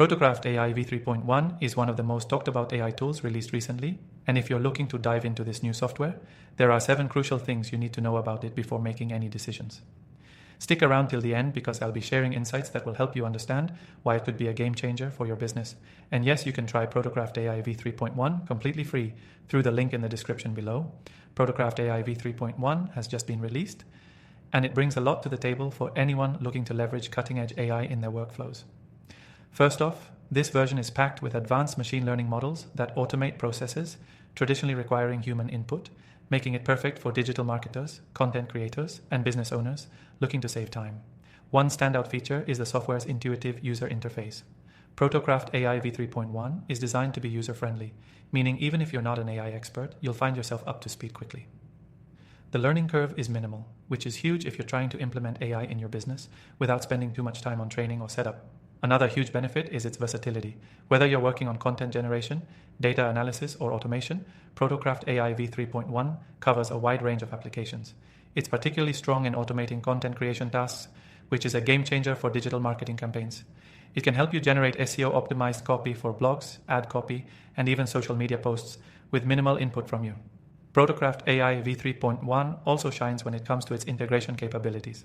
Protocraft AI V3.1 is one of the most talked about AI tools released recently, and if you're looking to dive into this new software, there are 7 crucial things you need to know about it before making any decisions. Stick around till the end because I'll be sharing insights that will help you understand why it could be a game changer for your business. And yes, you can try Protocraft AI V3.1 completely free through the link in the description below. Protocraft AI V3.1 has just been released, and it brings a lot to the table for anyone looking to leverage cutting-edge AI in their workflows. First off, this version is packed with advanced machine learning models that automate processes traditionally requiring human input, making it perfect for digital marketers, content creators, and business owners looking to save time. One standout feature is the software's intuitive user interface. Protocraft AI V3.1 is designed to be user-friendly, meaning even if you're not an AI expert, you'll find yourself up to speed quickly. The learning curve is minimal, which is huge if you're trying to implement AI in your business without spending too much time on training or setup. Another huge benefit is its versatility. Whether you're working on content generation, data analysis, or automation, Protocraft AI V3.1 covers a wide range of applications. It's particularly strong in automating content creation tasks, which is a game changer for digital marketing campaigns. It can help you generate SEO-optimized copy for blogs, ad copy, and even social media posts with minimal input from you. Protocraft AI V3.1 also shines when it comes to its integration capabilities.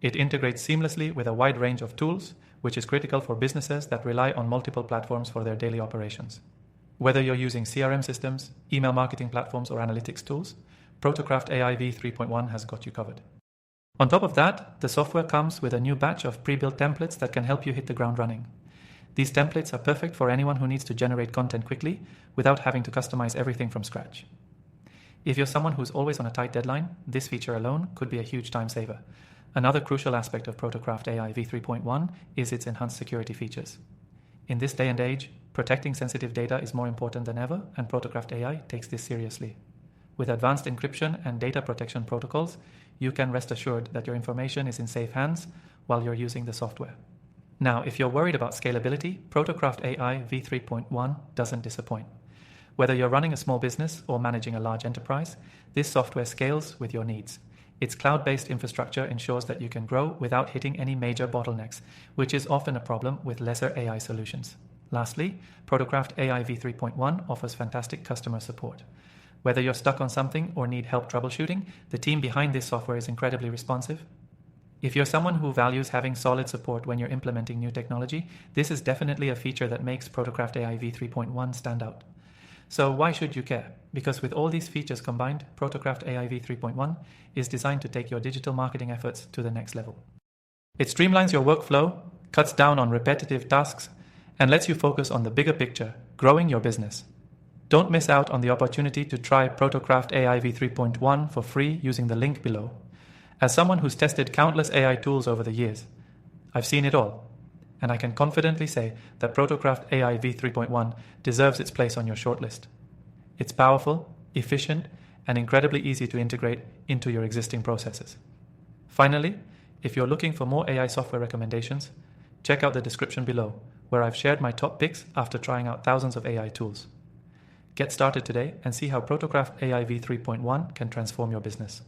It integrates seamlessly with a wide range of tools, which is critical for businesses that rely on multiple platforms for their daily operations. Whether you're using CRM systems, email marketing platforms, or analytics tools, Protocraft AI V3.1 has got you covered. On top of that, the software comes with a new batch of pre-built templates that can help you hit the ground running. These templates are perfect for anyone who needs to generate content quickly without having to customize everything from scratch. If you're someone who's always on a tight deadline, this feature alone could be a huge time saver. Another crucial aspect of Protocraft AI V3.1 is its enhanced security features. In this day and age, protecting sensitive data is more important than ever, and Protocraft AI takes this seriously. With advanced encryption and data protection protocols, you can rest assured that your information is in safe hands while you're using the software. Now, if you're worried about scalability, Protocraft AI V3.1 doesn't disappoint. Whether you're running a small business or managing a large enterprise, this software scales with your needs. Its cloud-based infrastructure ensures that you can grow without hitting any major bottlenecks, which is often a problem with lesser AI solutions. Lastly, Protocraft AI V3.1 offers fantastic customer support. Whether you're stuck on something or need help troubleshooting, the team behind this software is incredibly responsive. If you're someone who values having solid support when you're implementing new technology, this is definitely a feature that makes Protocraft AI V3.1 stand out. So why should you care? Because with all these features combined, Protocraft AI V3.1 is designed to take your digital marketing efforts to the next level. It streamlines your workflow, cuts down on repetitive tasks, and lets you focus on the bigger picture, growing your business. Don't miss out on the opportunity to try Protocraft AI V3.1 for free using the link below. As someone who's tested countless AI tools over the years, I've seen it all. And I can confidently say that Protocraft AI V3.1 deserves its place on your shortlist. It's powerful, efficient, and incredibly easy to integrate into your existing processes. Finally, if you're looking for more AI software recommendations, check out the description below, where I've shared my top picks after trying out thousands of AI tools. Get started today and see how Protocraft AI V3.1 can transform your business.